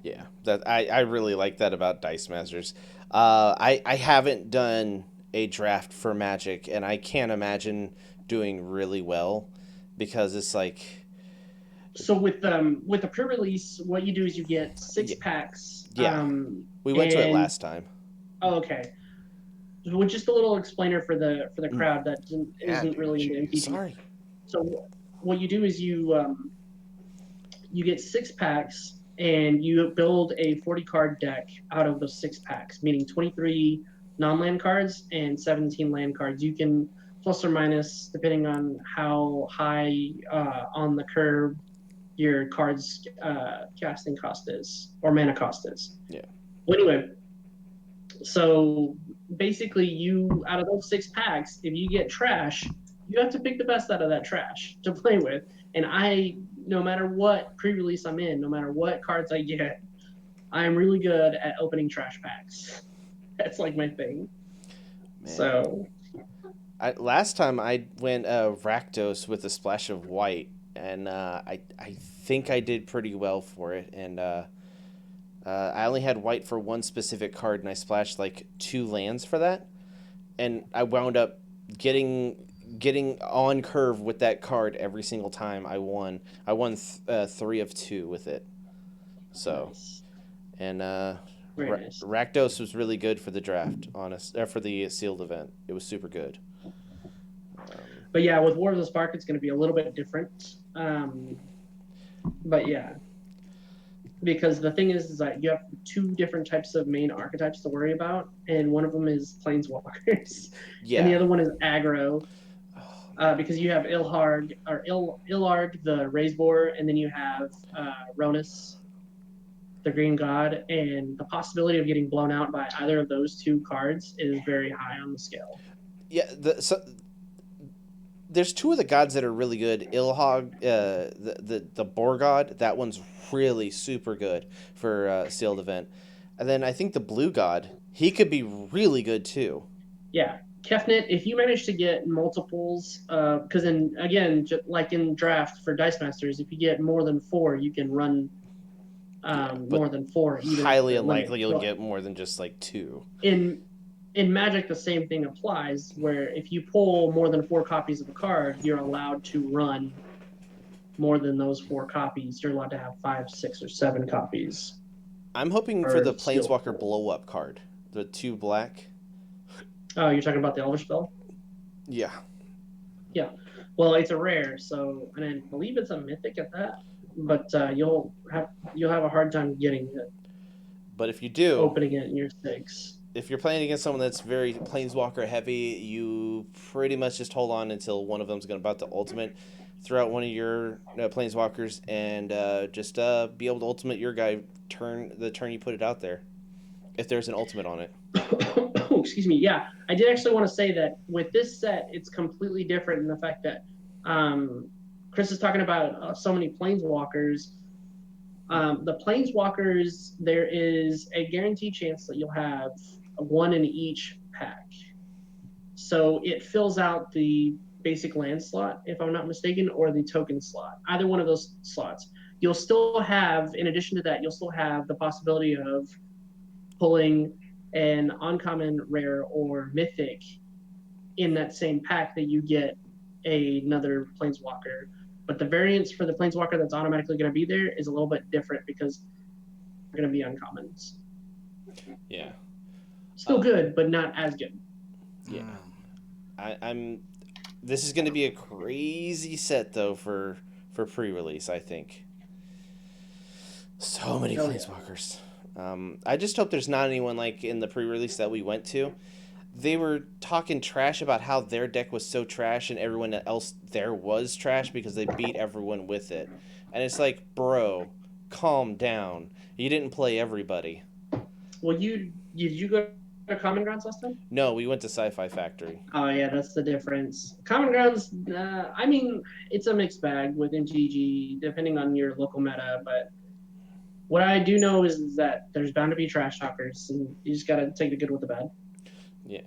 Yeah, that I really like that about Dice Masters. I haven't done a draft for Magic, and I can't imagine doing really well because it's like So with the pre-release, what you do is you get six yeah, packs. yeah. We went to it And last time. oh, okay. With just a little explainer for the Mm. crowd that Yeah, isn't dude, really into jeez. MTG. Sorry. So what you do is you get six packs and you build a 40 card deck out of those six packs, meaning 23 non-land cards and 17 land cards. You can plus or minus depending on how high on the curve your cards casting cost is or mana cost is. Yeah. Well, anyway, so basically you out of those six packs, if you get trash, you have to pick the best out of that trash to play with. And I, no matter what pre-release I'm in, no matter what cards I get, I'm really good at opening trash packs. That's like my thing. Man. So Last time I went Rakdos with a splash of white, and I think I did pretty well for it. And I only had white for one specific card, and I splashed like 2 lands for that, and I wound up getting on curve with that card every single time I won. I won 3 of 2 with it. So, nice. and Very nice. Rakdos was really good for the draft, for the sealed event. It was super good. But yeah, with War of the Spark, it's going to be a little bit different. But yeah, because the thing is that you have 2 different types of main archetypes to worry about, and one of them is Planeswalkers, Yeah. and the other one is aggro. Because you have Ilharg or Illarg, the Raise Boar, and then you have Ronus, the Green God, and the possibility of getting blown out by either of those 2 cards is very high on the scale. Yeah, there's 2 of the gods that are really good. Ilhog, the Boar God, that one's really super good for sealed event. And then I think the Blue God, he could be really good too. Yeah, Kefnet, if you manage to get multiples, because again, like in draft for Dice Masters, if you get more than 4, you can run more than 4. Even highly unlikely you'll get more than just like 2. In Magic, the same thing applies, where if you pull more than 4 copies of a card, you're allowed to run more than those 4 copies. You're allowed to have 5, 6, or 7 copies. I'm hoping for the Planeswalker blow-up card. The 2 black. Oh, you're talking about the Elder Spell? Yeah. Yeah. Well, it's a rare, so, and I believe it's a mythic at that. But you'll have a hard time getting it. But if you do, opening it in your 6. If you're playing against someone that's very Planeswalker heavy, you pretty much just hold on until one of them's about to ultimate. Throw out one of your Planeswalkers and just be able to ultimate your guy the turn you put it out there, if there's an ultimate on it. Oh, excuse me. Yeah, I did actually want to say that with this set, it's completely different in the fact that Chris is talking about so many Planeswalkers. The Planeswalkers, there is a guaranteed chance that you'll have 1 in each pack. So it fills out the basic land slot, if I'm not mistaken, or the token slot. Either one of those slots. You'll still have, in addition to that, you'll still have the possibility of pulling an uncommon, rare, or mythic in that same pack that you get another Planeswalker. But the variance for the Planeswalker that's automatically going to be there is a little bit different because they're going to be uncommons. Yeah. Still good, but not as good. Yeah. I'm. This is going to be a crazy set though for pre-release. I think. So many Planeswalkers. I just hope there's not anyone like in the pre-release that we went to. They were talking trash about how their deck was so trash and everyone else there was trash because they beat everyone with it. And it's like, bro, calm down. You didn't play everybody. Well, did you go to Common Grounds last time? No, we went to Sci-Fi Factory. Oh, yeah, that's the difference. Common Grounds, I mean, it's a mixed bag with MTG, depending on your local meta, but what I do know is that there's bound to be trash talkers, and you just got to take the good with the bad. Yeah.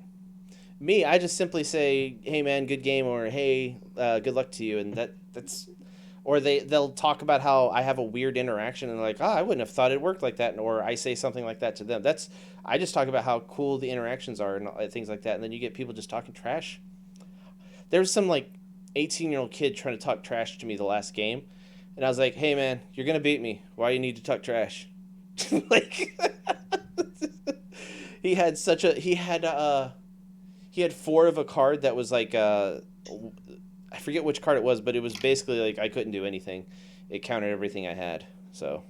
Me, I just simply say, "Hey, man, good game," or "Hey, good luck to you," and that's. Or they'll talk about how I have a weird interaction and they're like, "Oh, I wouldn't have thought it worked like that," or I say something like that to them. I just talk about how cool the interactions are and things like that, and then you get people just talking trash. There's some like 18-year-old kid trying to talk trash to me the last game, and I was like, "Hey, man, you're gonna beat me. Why you need to talk trash?" Like he had four of a card that was like I forget which card it was, but it was basically like I couldn't do anything. It countered everything I had. So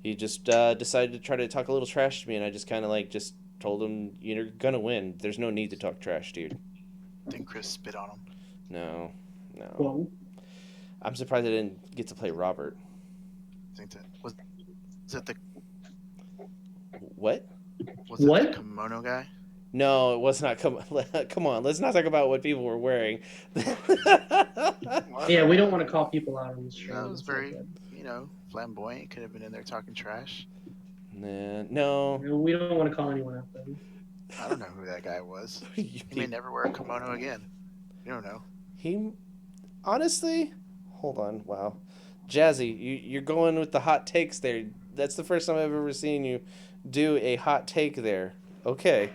he just decided to try to talk a little trash to me, and I just kind of like just told him, "You're gonna win. There's no need to talk trash, dude." Then Chris spit on him. No, no. Whoa. I'm surprised I didn't get to play Robert. I think that was it. The What? was it What? the kimono guy? No, it was not. Come on, let's not talk about what people were wearing. Yeah, we don't want to call people out on the stream. That was It's not very, good. flamboyant. Could have been in there talking trash. Nah, no. We don't want to call anyone out then. I don't know who that guy was. You He may never wear a kimono again. You don't know. He, honestly, hold on. Wow, Jazzy, you're going with the hot takes there. That's the first time I've ever seen you do a hot take there. Okay,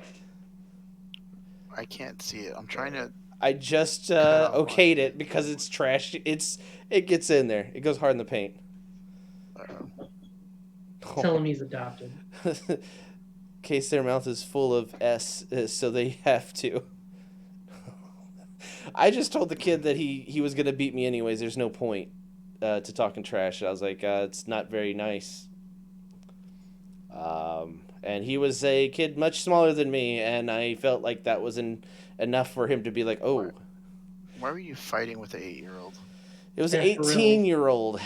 I can't see it. I'm trying to. I just off okayed it because it's trash. It gets in there. It goes hard in the paint. Tell him he's adopted. Case their mouth is full of S, so they have to. I just told the kid that he was gonna beat me anyways. There's no point to talking trash. I was like, it's not very nice. And he was a kid much smaller than me, and I felt like that was enough for him to be like, oh. Why were you fighting with an 8-year-old? It was an Yeah, for real. 18-year-old.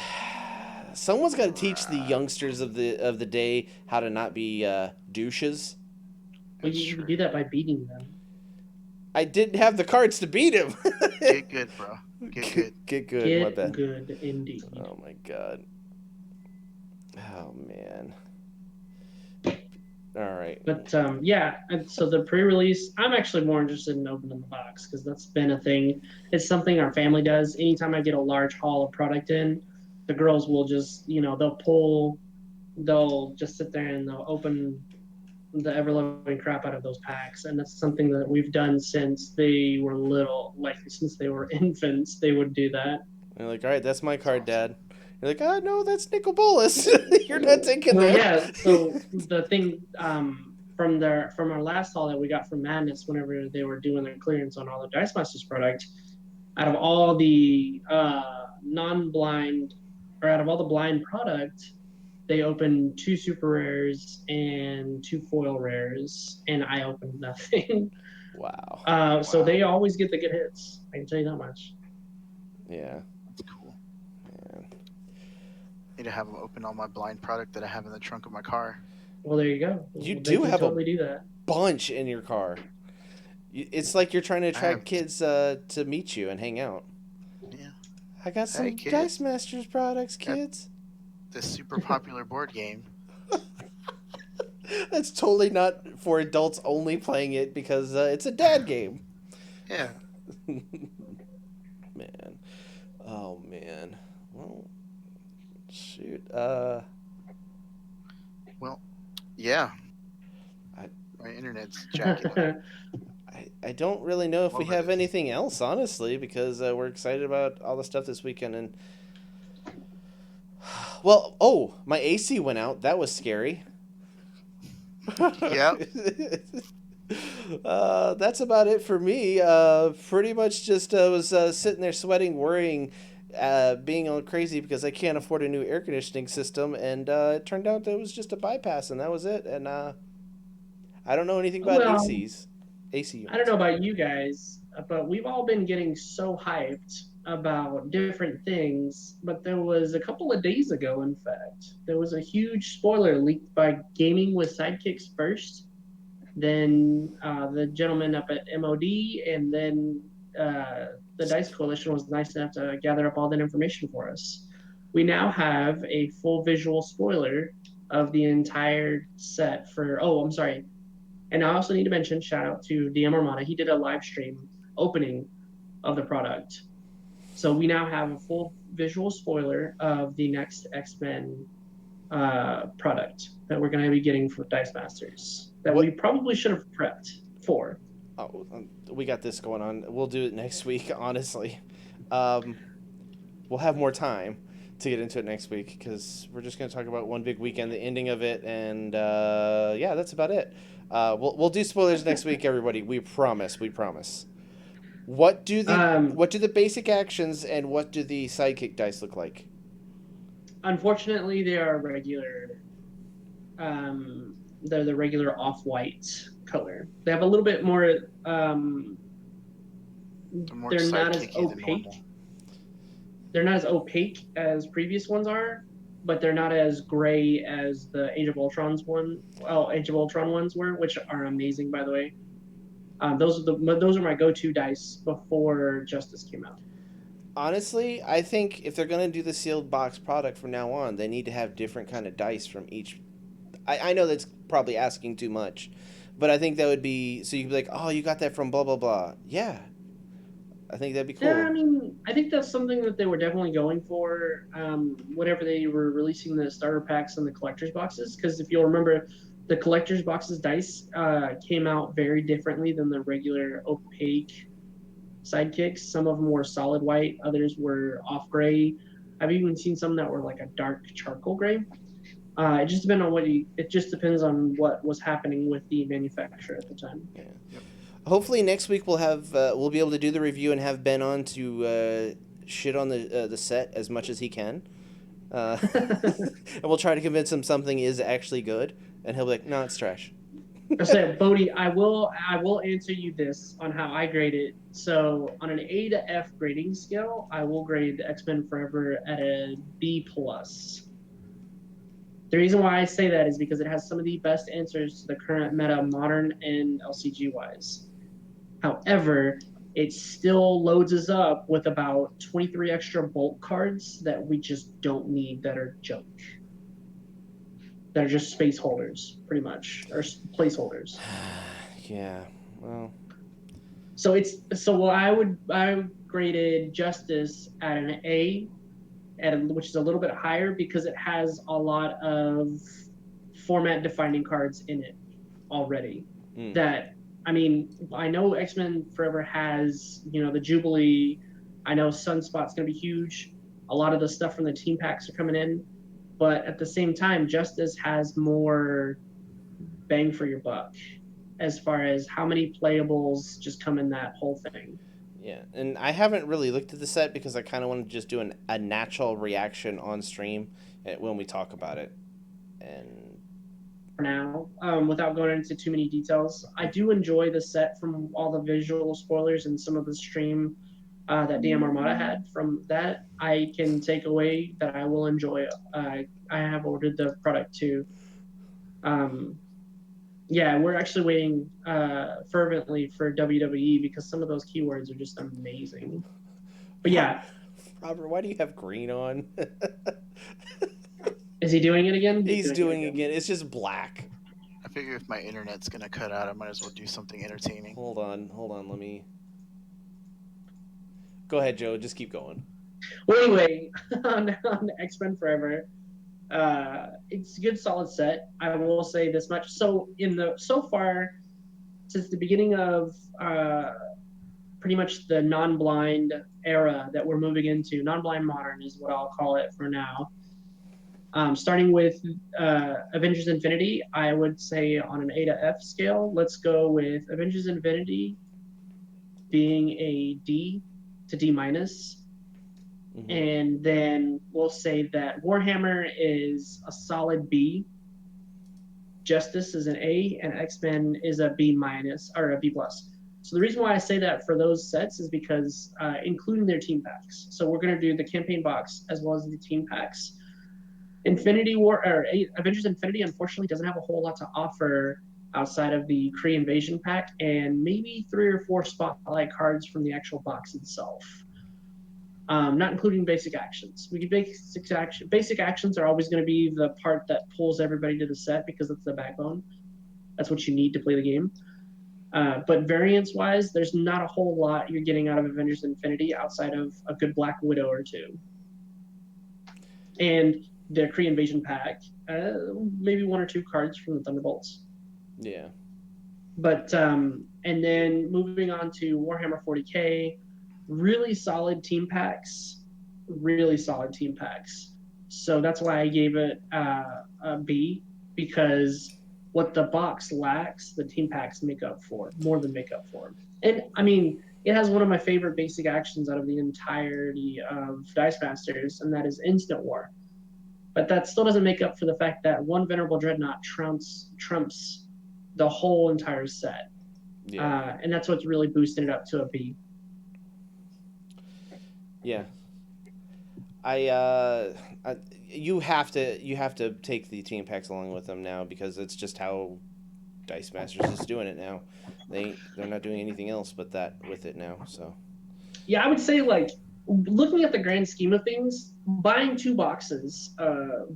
Someone's got to teach the youngsters of the day how to not be douches. Well, That's you true. do that by beating them. I didn't have the cards to beat him. Get good, bro. Get good. Get good, my Get bad. good indeed. Oh my god. Oh man. All right. But yeah, and so the pre-release, I'm actually more interested in opening the box because that's been a thing. It's something our family does. Anytime I get a large haul of product in, the girls will just, they'll just sit there and they'll open the ever-loving crap out of those packs. And that's something that we've done since they were little, like since they were infants, they would do that. They're like, all right, that's my card, Dad. You're like, oh no, that's Nicol Bolas. You're not taking Well, that. yeah. So the thing from our last haul that we got from Madness, whenever they were doing their clearance on all the Dice Masters product, out of all the non-blind or out of all the blind product, they opened 2 super rares and 2 foil rares, and I opened nothing. Wow. So they always get the good hits. I can tell you that much. Yeah. That's cool. Man. Need to have them open all my blind product that I have in the trunk of my car. Well, there you go. You They do can have totally do that. Bunch in your car. It's like you're trying to attract have- kids to meet you and hang out. Yeah. I got some Hey, kids. Dice Masters products, kids. This super popular board game. That's totally not for adults only playing it because it's a dad game. Yeah. Man. Oh, man. Well, shoot. Yeah. I- My internet's jacking up. I don't really know if we Over have this. anything else, honestly, because we're excited about all the stuff this weekend. And well, oh, my AC went out. That was scary. Yep. That's about it for me. Pretty much just was sitting there sweating, worrying, being all crazy because I can't afford a new air conditioning system, and it turned out that it was just a bypass, and that was it. And I don't know anything about Well, AC units. I don't know about you guys, but we've all been getting so hyped about different things. But there was a couple of days ago, in fact, there was a huge spoiler leaked by Gaming with Sidekicks first, then the gentleman up at MOD, and then the Dice Coalition was nice enough to gather up all that information for us. We now have a full visual spoiler of the entire set for, And I also need to mention, shout out to DM Armada. He did a live stream opening of the product. So we now have a full visual spoiler of the next X-Men product that we're going to be getting for Dice Masters that we probably should have prepped for. Oh, we got this going on. We'll do it next week, honestly. We'll have more time to get into it next week because we're just going to talk about One Big Weekend, the ending of it, and yeah, that's about it. We'll do spoilers next week, everybody. We promise. We promise. What do the basic actions and what do the sidekick dice look like? Unfortunately, they are regular. They're the regular off-white color. They have a little bit more. They're not as opaque. They're not as opaque as previous ones are, but they're not as gray as the Age of Ultron ones were, which are amazing, by the way. Those are my go-to dice before Justice came out. Honestly, I think if they're going to do the sealed box product from now on, they need to have different kind of dice from each. I know that's probably asking too much, but I think that would be, so you could be like, oh, you got that from blah, blah, blah. Yeah. I think that'd be cool. Yeah, I mean, I think that's something that they were definitely going for whenever they were releasing the starter packs and the collector's boxes, because if you'll remember, the collector's boxes dice came out very differently than the regular opaque sidekicks. Some of them were solid white, others were off gray. I've even seen some that were like a dark charcoal gray. It just depends on it just depends on what was happening with the manufacturer at the time. Yeah. Yep. Hopefully next week we'll be able to do the review and have Ben on to shit on the set as much as he can, and we'll try to convince him something is actually good, and he'll be like, no, it's trash. I said, Bodhi, I will answer you this on how I grade it. So on an A to F grading scale, I will grade X-Men Forever at a B+. The reason why I say that is because it has some of the best answers to the current meta, modern and LCG wise. However, it still loads us up with about 23 extra bulk cards that we just don't need, that are junk. That are just space holders, pretty much, or placeholders. Yeah, well. So I graded Justice at an A, which is a little bit higher because it has a lot of format defining cards in it already. That, I mean, I know X-Men Forever has, the Jubilee. I know Sunspot's going to be huge. A lot of the stuff from the team packs are coming in. But at the same time, Justice has more bang for your buck as far as how many playables just come in that whole thing. Yeah, and I haven't really looked at the set because I kind of want to just do a natural reaction on stream when we talk about it. And for now, without going into too many details, I do enjoy the set from all the visual spoilers and some of the stream that DM Armada had. From that, I can take away that I will enjoy it. I have ordered the product too. Yeah, we're actually waiting fervently for WWE because some of those keywords are just amazing. But yeah. Robert, why do you have green on? Is he doing it again? He's doing it again. It's just black. I figure if my internet's going to cut out, I might as well do something entertaining. Hold on. Let me... Go ahead, Joe. Just keep going. Well, anyway, on X-Men Forever, it's a good, solid set. I will say this much. So far, since the beginning of pretty much the non-blind era that we're moving into, non-blind modern is what I'll call it for now. Starting with Avengers Infinity, I would say on an A to F scale, let's go with Avengers Infinity being a D to D-. Mm-hmm. And then we'll say that Warhammer is a solid B, Justice is an A, and X-Men is a B- or a B+. So the reason why I say that for those sets is because including their team packs. So we're going to do the campaign box as well as the team packs. Avengers Infinity unfortunately doesn't have a whole lot to offer outside of the Kree Invasion pack and maybe 3 or 4 spotlight cards from the actual box itself. Not including basic actions. Basic actions are always going to be the part that pulls everybody to the set because it's the backbone. That's what you need to play the game. But variance-wise, there's not a whole lot you're getting out of Avengers Infinity outside of a good Black Widow or two. And the Kree Invasion pack, maybe 1 or 2 cards from the Thunderbolts. Yeah. But and then moving on to Warhammer 40K, really solid team packs. So that's why I gave it a B, because what the box lacks, the team packs more than make up for. And I mean, it has one of my favorite basic actions out of the entirety of Dice Masters, and that is Instant War. But that still doesn't make up for the fact that one Venerable Dreadnought trumps the whole entire set. Yeah. And that's what's really boosting it up to a B. Yeah. You have to take the team packs along with them now, because it's just how Dice Masters is doing it now. They're not doing anything else but that with it now. So yeah, I would say, like, looking at the grand scheme of things, buying two boxes at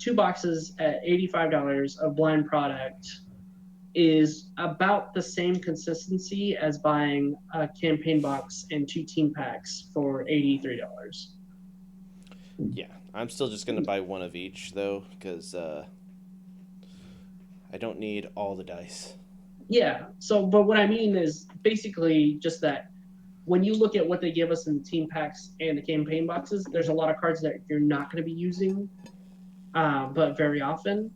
$85 of blind product is about the same consistency as buying a campaign box and 2 team packs for $83. yeah, I'm still just gonna buy one of each though, because I don't need all the dice. Yeah. So, but what I mean is basically just that when you look at what they give us in the team packs and the campaign boxes, there's a lot of cards that you're not going to be using, but very often,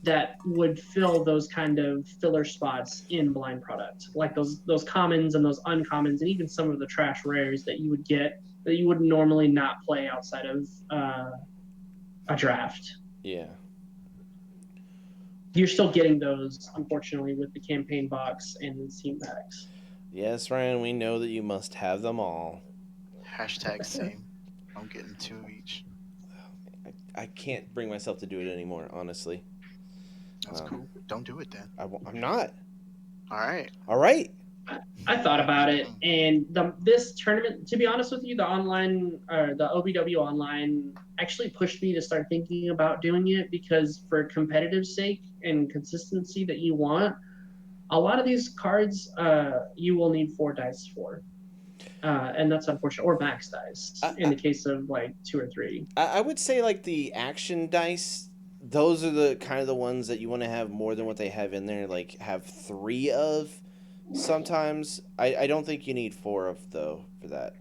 that would fill those kind of filler spots in blind product, like those commons and those uncommons, and even some of the trash rares that you would get that you would normally not play outside of a draft. Yeah. You're still getting those, unfortunately, with the campaign box and the team packs. Yes, Ryan, we know that you must have them all. #same. I'm getting 2 each. I can't bring myself to do it anymore, honestly. That's cool. Don't do it then. I'm not. All right. All right. I thought about it, and this tournament, to be honest with you, the OBW online actually pushed me to start thinking about doing it, because for competitive sake and consistency that you want, a lot of these cards you will need 4 dice for, and that's unfortunate, or max dice in the case of like 2 or 3. I would say like the action dice, those are the kind of the ones that you want to have more than what they have in there. Like have 3 of. Sometimes I don't think you need 4 of though for that.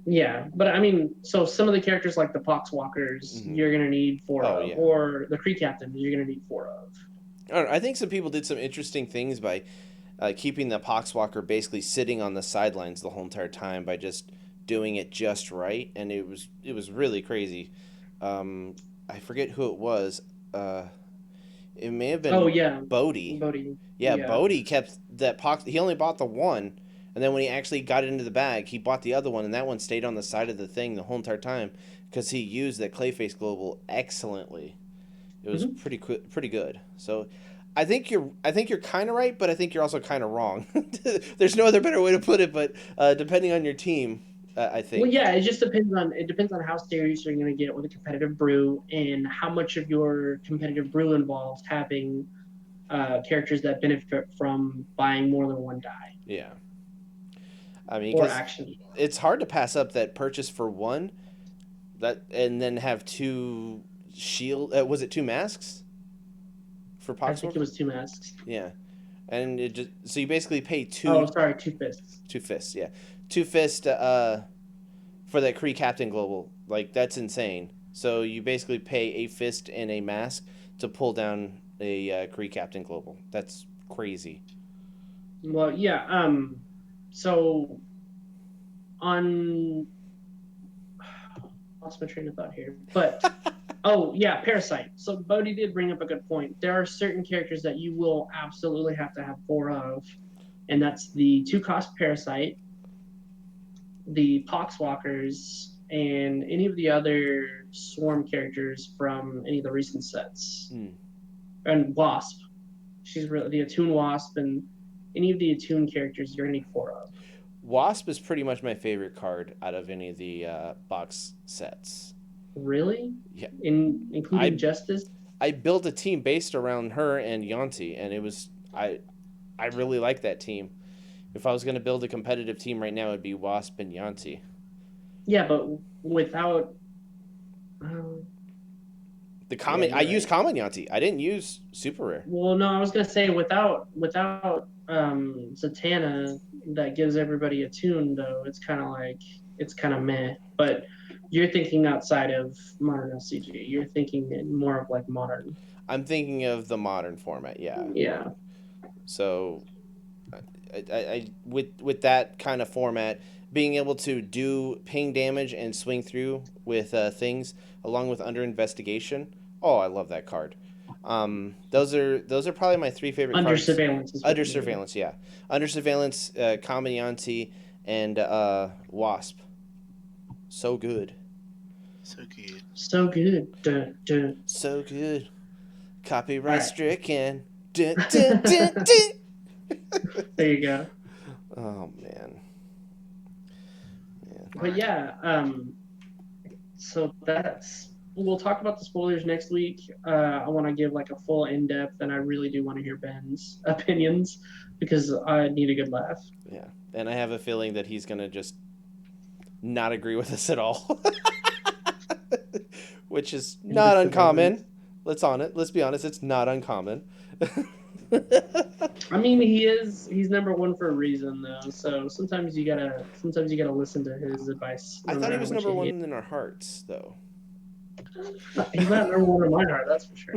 Yeah, but I mean, so some of the characters like the Poxwalkers, you're gonna need 4 of, yeah. or the Kree Captains, you're gonna need 4 of. I don't know, I think some people did some interesting things by keeping the Poxwalker basically sitting on the sidelines the whole entire time by just doing it just right, and it was really crazy. I forget who it was. It may have been Bodhi. Yeah, Bodhi kept that Pox. He only bought the one, and then when he actually got it into the bag, he bought the other one, and that one stayed on the side of the thing the whole entire time because he used that Clayface Global excellently. It was pretty good. So, I think you're kind of right, but I think you're also kind of wrong. There's no other better way to put it, but depending on your team, I think. Well, yeah, it just depends on how serious you're going to get with a competitive brew, and how much of your competitive brew involves having characters that benefit from buying more than 1 die. Yeah. I mean, or action. It's hard to pass up that purchase for 1, and then have 2 shield. Was it 2 masks? For Poxwalker? I think it was 2 masks. Yeah, and it just so you basically pay 2. Oh, sorry, 2 fists. 2 fists, yeah, 2 fists for that Kree Captain Global. Like, that's insane. So you basically pay a fist and a mask to pull down a Kree Captain Global. That's crazy. Well, yeah. So on, lost my train of thought here, but oh yeah, Parasite. So Bodhi did bring up a good point. There are certain characters that you will absolutely have to have 4 of, and that's the 2-cost Parasite, the Poxwalkers, and any of the other Swarm characters from any of the recent sets. And Wasp. She's really the Attune Wasp, and any of the Attune characters you're gonna need 4 of. Wasp is pretty much my favorite card out of any of the box sets. Really? Yeah. Including Justice? I built a team based around her and Yanti, and it was I really like that team. If I was going to build a competitive team right now, it'd be Wasp and Yanti. Yeah, but without. The common you're I used right. common Yanti. I didn't use super rare. Well, no, I was gonna say without Zatanna that gives everybody a tune though. It's kind of meh. But you're thinking outside of modern LCG. You're thinking more of like modern. I'm thinking of the modern format, yeah. Yeah. So, I with that kind of format, being able to do ping damage and swing through with things along with under investigation. Oh, I love that card. Those are probably my three favorite Under cards. surveillance. Is what Under you mean. surveillance, yeah. Under surveillance, Common Yanti, and Wasp. So good. So good. So good. Dun, dun. So good. Copyright Alright. stricken. Dun, dun, dun, dun. There you go. Oh man. But yeah, so we'll talk about the spoilers next week. I want to give like a full in-depth, and I really do want to hear Ben's opinions because I need a good laugh. Yeah. And I have a feeling that he's gonna just not agree with us at all. Which is not uncommon. Let's be honest, it's not uncommon. I mean, he's number one for a reason though. So sometimes you gotta listen to his advice. I thought he was number one in our hearts, though. He's not number one in my heart, that's for sure.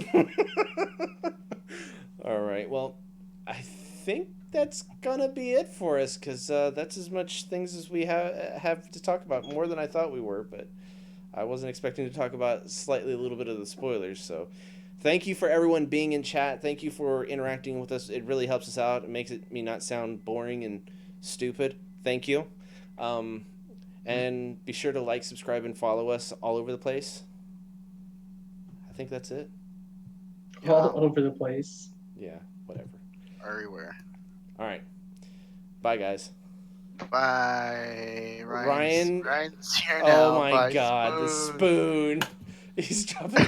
All right. Well, I think that's gonna be it for us because that's as much things as we have to talk about. More than I thought we were, but I wasn't expecting to talk about slightly a little bit of the spoilers. So, thank you for everyone being in chat. Thank you for interacting with us. It really helps us out. It makes me not sound boring and stupid. Thank you. And be sure to like, subscribe, and follow us all over the place. I think that's it. All over the place. Yeah, whatever. Everywhere. All right. Bye, guys. Bye. Ryan's here now. Oh my Bye, God, the spoon. He's dropping.